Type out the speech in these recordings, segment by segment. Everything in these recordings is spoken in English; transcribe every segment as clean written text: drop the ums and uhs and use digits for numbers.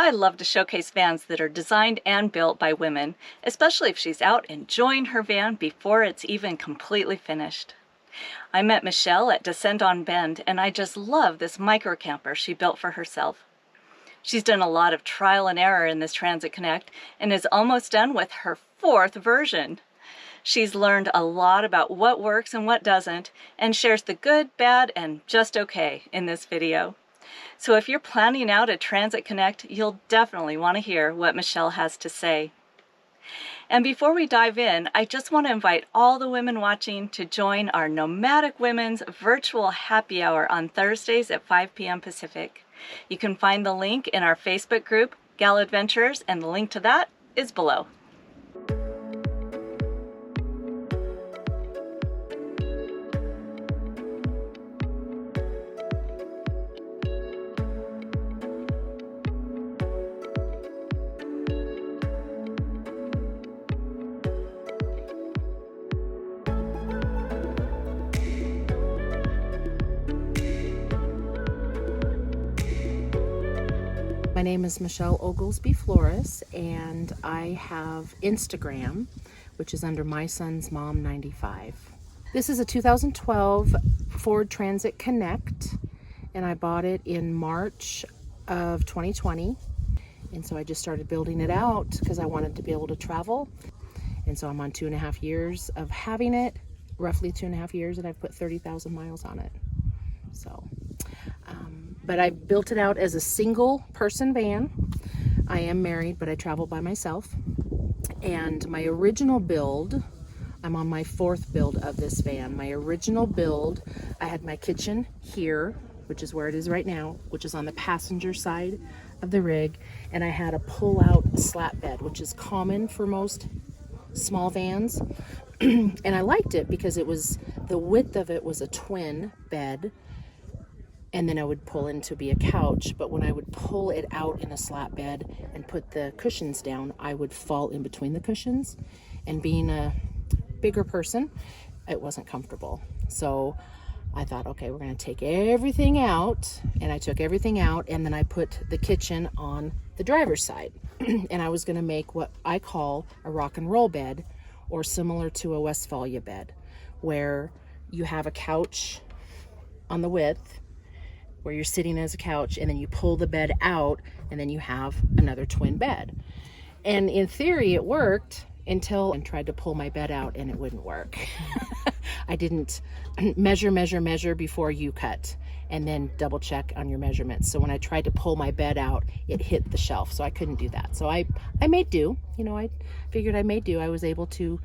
I love to showcase vans that are designed and built by women, especially if she's out enjoying her van before it's even completely finished. I met Michelle at Descent on Bend, and I just love this micro camper she built for herself. She's done a lot of trial and error in this Transit Connect and is almost done with her 4th version. She's learned a lot about what works and what doesn't, and shares the good, bad, and just okay in this video. So if you're planning out a Transit Connect, you'll definitely want to hear what Michelle has to say. And before we dive in, I just want to invite all the women watching to join our Nomadic Women's virtual happy hour on Thursdays at 5 p.m. Pacific. You can find the link in our Facebook group, Gal Adventures, and the link to that is below. My name is Michelle Oglesbee-Flores, and I have Instagram, which is under My Son's Mom 95. This is a 2012 Ford Transit Connect, and I bought it in March of 2020. And so I just started building it out because I wanted to be able to travel. And so I'm on 2.5 years of having it, roughly 2.5 years, and I've put 30,000 miles on it. So. But I built it out as a single person van. I am married, but I travel by myself. And my original build, I'm on my 4th build of this van. My original build, I had my kitchen here, which is where it is right now, which is on the passenger side of the rig. And I had a pull-out slat bed, which is common for most small vans. And I liked it because the width of it was a twin bed. And then I would pull in to be a couch, but when I would pull it out in a slat bed and put the cushions down, I would fall in between the cushions, and being a bigger person, it wasn't comfortable. So I thought, okay, we're going to take everything out, and I took everything out, and then I put the kitchen on the driver's side, and I was going to make what I call a rock and roll bed, or similar to a Westphalia bed, where you have a couch on the width, where you're sitting as a couch, and then you pull the bed out, and then you have another twin bed. And in theory it worked until I tried to pull my bed out, and it wouldn't work. I didn't measure before you cut, and then double check on your measurements. So when I tried to pull my bed out, it hit the shelf, so I couldn't do that. So I made do. I figured I made do. I was able to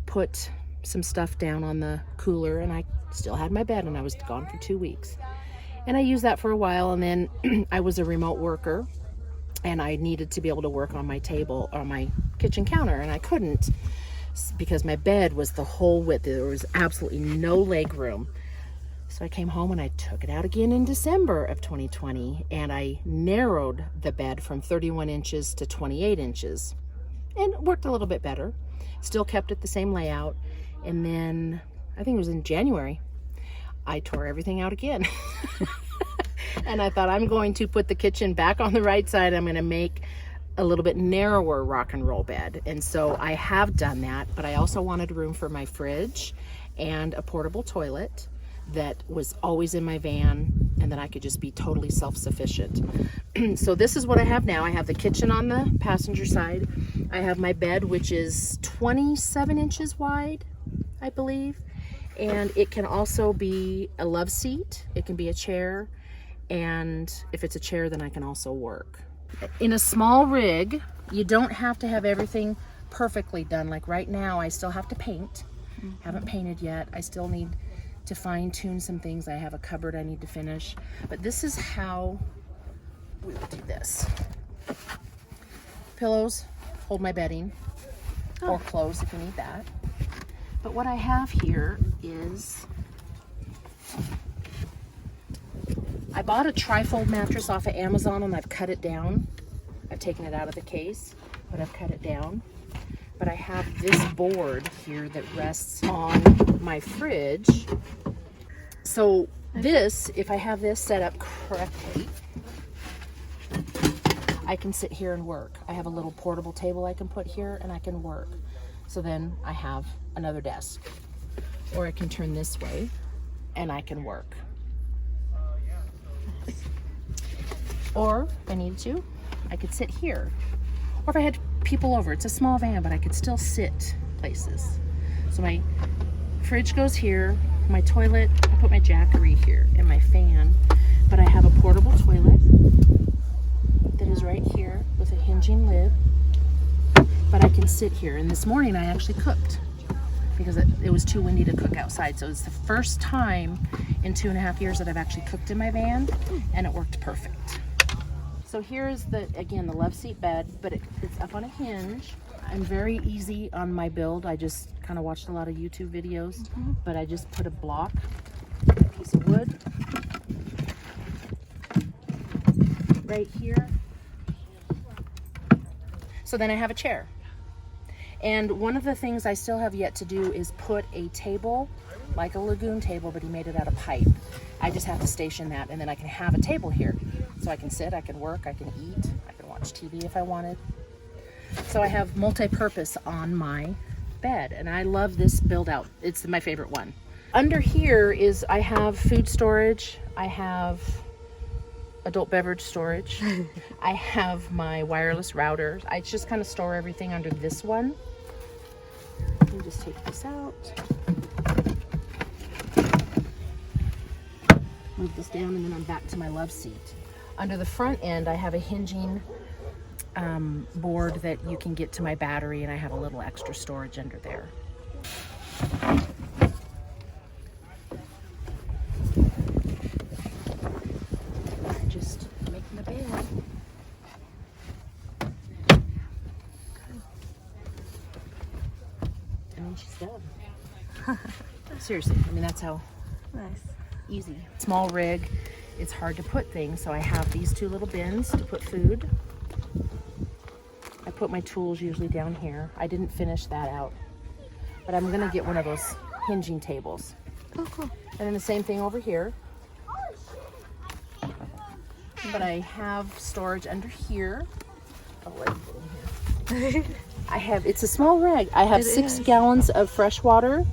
put some stuff down on the cooler, and I still had my bed, and I was gone for 2 weeks. And I used that for a while, and then I was a remote worker, and I needed to be able to work on my table or my kitchen counter, and I couldn't because my bed was the whole width. There was absolutely no leg room. So I came home and I took it out again in December of 2020, and I narrowed the bed from 31 inches to 28 inches, and it worked a little bit better. Still kept it the same layout. And then I think it was in January, I tore everything out again. And I thought, I'm going to put the kitchen back on the right side. I'm going to make a little bit narrower rock and roll bed. And so I have done that, but I also wanted room for my fridge and a portable toilet that was always in my van, and that I could just be totally self-sufficient. So this is what I have now. I have the kitchen on the passenger side. I have my bed, which is 27 inches wide, I believe. And it can also be a love seat. It can be a chair. And if it's a chair, then I can also work. In a small rig, you don't have to have everything perfectly done. Like right now, I still have to paint. Haven't painted yet. I still need to fine tune some things. I have a cupboard I need to finish. But this is how we will do this. Pillows hold my bedding, or clothes if you need that. But what I have here is, I bought a trifold mattress off of Amazon, and I've cut it down. I've taken it out of the case, but I've cut it down. But I have this board here that rests on my fridge. So this, if I have this set up correctly, I can sit here and work. I have a little portable table I can put here and I can work. So then I have another desk. Or I can turn this way and I can work. Or if I needed to, I could sit here. Or if I had people over, it's a small van, but I could still sit places. So my fridge goes here, my toilet, I put my jackery here, and my fan. But I have a portable toilet that is right here with a hinging lid. But I can sit here. And this morning I actually cooked because it was too windy to cook outside. So it's the first time in 2.5 years that I've actually cooked in my van, and it worked perfect. So here's again, the love seat bed, but it's up on a hinge. I'm very easy on my build. I just kind of watched a lot of YouTube videos, but I just put a block, a piece of wood right here. So then I have a chair. And one of the things I still have yet to do is put a table, like a lagoon table, but he made it out of pipe. I just have to station that, and then I can have a table here. So I can sit, I can work, I can eat, I can watch TV if I wanted. So I have multi-purpose on my bed, and I love this build out. It's my favorite one. Under here is I have food storage, I have adult beverage storage, I have my wireless router. I just kind of store everything under this one. Let me just take this out. Move this down, and then I'm back to my love seat. Under the front end, I have a hinging board that you can get to my battery, and I have a little extra storage under there. Just making the bed. And then she's done. Seriously, I mean, that's how easy. Small rig. It's hard to put things, so I have these two little bins to put food. I put my tools usually down here. I didn't finish that out, but I'm gonna get one of those hinging tables. Oh, cool. And then the same thing over here. But I have storage under here. Oh, wait, get in here. It's a small rig. I have 6 gallons of fresh water.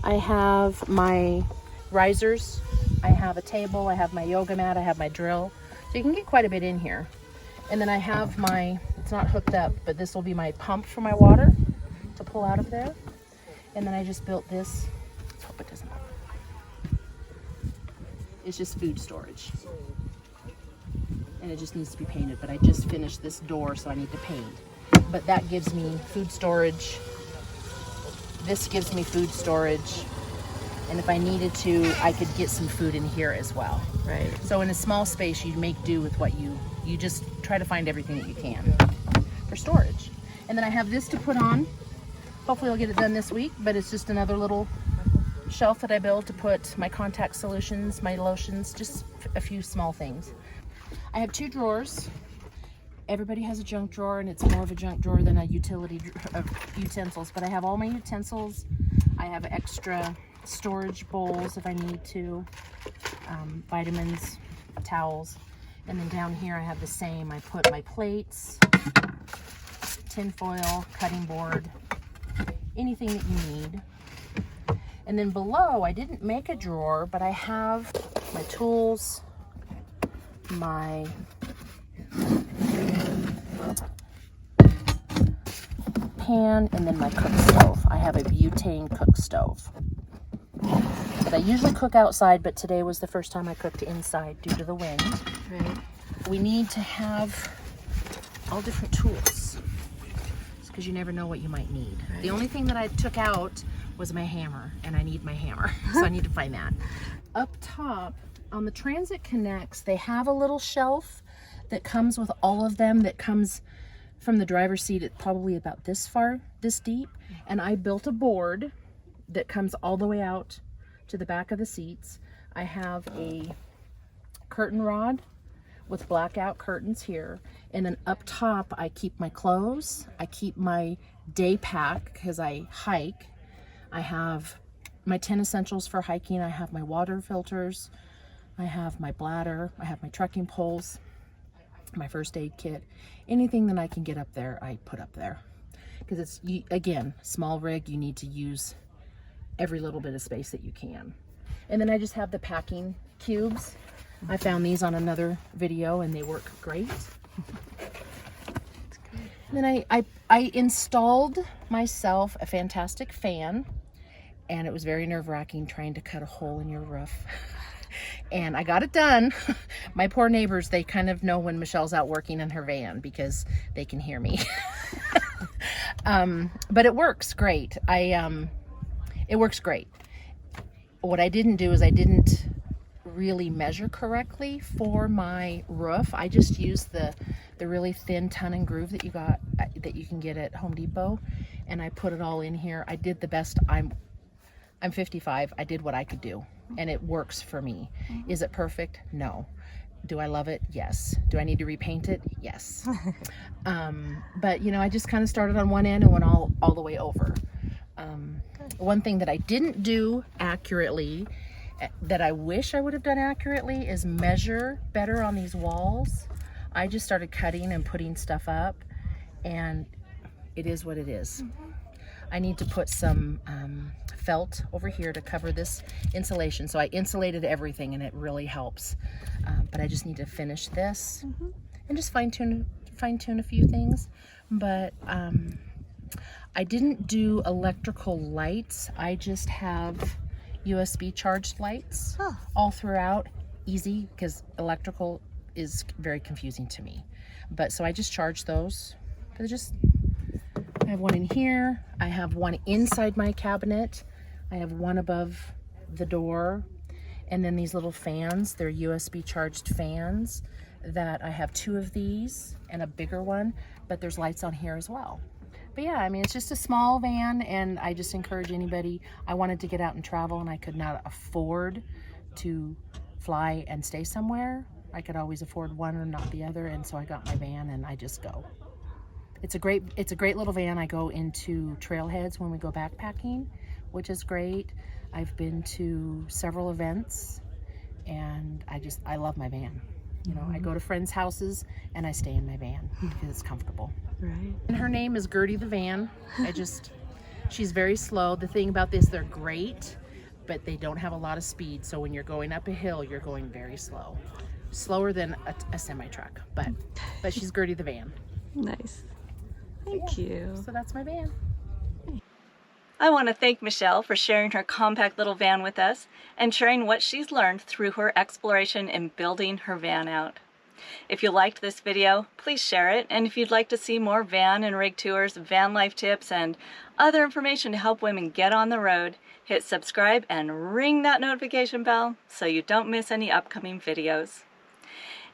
I have my risers. I have a table, I have my yoga mat, I have my drill. So you can get quite a bit in here. And then I have it's not hooked up, but this will be my pump for my water to pull out of there. And then I just built this. Let's hope it doesn't open. It's just food storage. And it just needs to be painted, but I just finished this door, so I need to paint. But that gives me food storage. This gives me food storage. And if I needed to, I could get some food in here as well. Right. So in a small space, you make do with what you just try to find everything that you can for storage. And then I have this to put on. Hopefully I'll get it done this week, but it's just another little shelf that I built to put my contact solutions, my lotions, just a few small things. I have 2 drawers. Everybody has a junk drawer, and it's more of a junk drawer than a utility of utensils, but I have all my utensils. I have extra storage bowls if I need to, vitamins, towels, and then down here I have the same. I put my plates, tin foil, cutting board, anything that you need. And then below, I didn't make a drawer, but I have my tools, my pan, and then my cook stove. I have a butane cook stove. But I usually cook outside, but today was the first time I cooked inside due to the wind. Right. We need to have all different tools because you never know what you might need. Right. The only thing that I took out was my hammer, and I need my hammer, so I need to find that. Up top, on the Transit Connects, they have a little shelf that comes with all of them, that comes from the driver's seat at probably about this far, this deep, and I built a board that comes all the way out to the back of the seats. I have a curtain rod with blackout curtains here, and then up top I keep my clothes, I keep my day pack because I hike, I have my 10 essentials for hiking, I have my water filters, I have my bladder, I have my trekking poles, my first aid kit, anything that I can get up there, I put up there. Because it's, again, small rig, you need to use every little bit of space that you can. And then I just have the packing cubes. I found these on another video and they work great. And then I installed myself a fantastic fan, and it was very nerve-wracking trying to cut a hole in your roof. And I got it done. My poor neighbors, they kind of know when Michelle's out working in her van because they can hear me. But it works great. It works great. What I didn't do is I didn't really measure correctly for my roof. I just used the really thin ton and groove that you can get at Home Depot, and I put it all in here. I did the best. I'm 55. I did what I could do, and it works for me. Is it perfect? No. Do I love it? Yes. Do I need to repaint it? Yes. But you know, I just kind of started on one end and went all the way over. One thing that I didn't do accurately, that I wish I would have done accurately, is measure better on these walls. I just started cutting and putting stuff up, and it is what it is. I need to put some felt over here to cover this insulation. So I insulated everything, and it really helps. But I just need to finish this and just fine tune a few things. But I didn't do electrical lights. I just have USB charged lights all throughout. Easy, because electrical is very confusing to me. But so I just charge those. I have one in here. I have one inside my cabinet. I have one above the door. And then these little fans, they're USB charged fans that I have 2 of these and a bigger one, but there's lights on here as well. But yeah, I mean, it's just a small van, and I just encourage anybody. I wanted to get out and travel, and I could not afford to fly and stay somewhere. I could always afford one or not the other, and so I got my van and I just go. It's a great little van. I go into trailheads when we go backpacking, which is great. I've been to several events, and I love my van. You know, I go to friends' houses and I stay in my van because it's comfortable. Right. And her name is Gertie the Van. She's very slow. The thing about this, they're great, but they don't have a lot of speed. So when you're going up a hill, you're going very slow. Slower than a semi-truck, but she's Gertie the Van. Nice. Thank you. So that's my van. I want to thank Michelle for sharing her compact little van with us and sharing what she's learned through her exploration in building her van out. If you liked this video, please share it, and if you'd like to see more van and rig tours, van life tips, and other information to help women get on the road, hit subscribe and ring that notification bell so you don't miss any upcoming videos.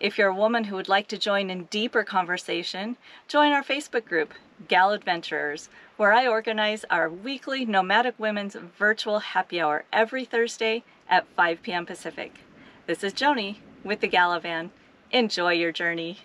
If you're a woman who would like to join in deeper conversation, join our Facebook group, Gal Adventurers, where I organize our weekly Nomadic Women's virtual happy hour every Thursday at 5 p.m. Pacific. This is Joni with TheGalavan. Enjoy your journey.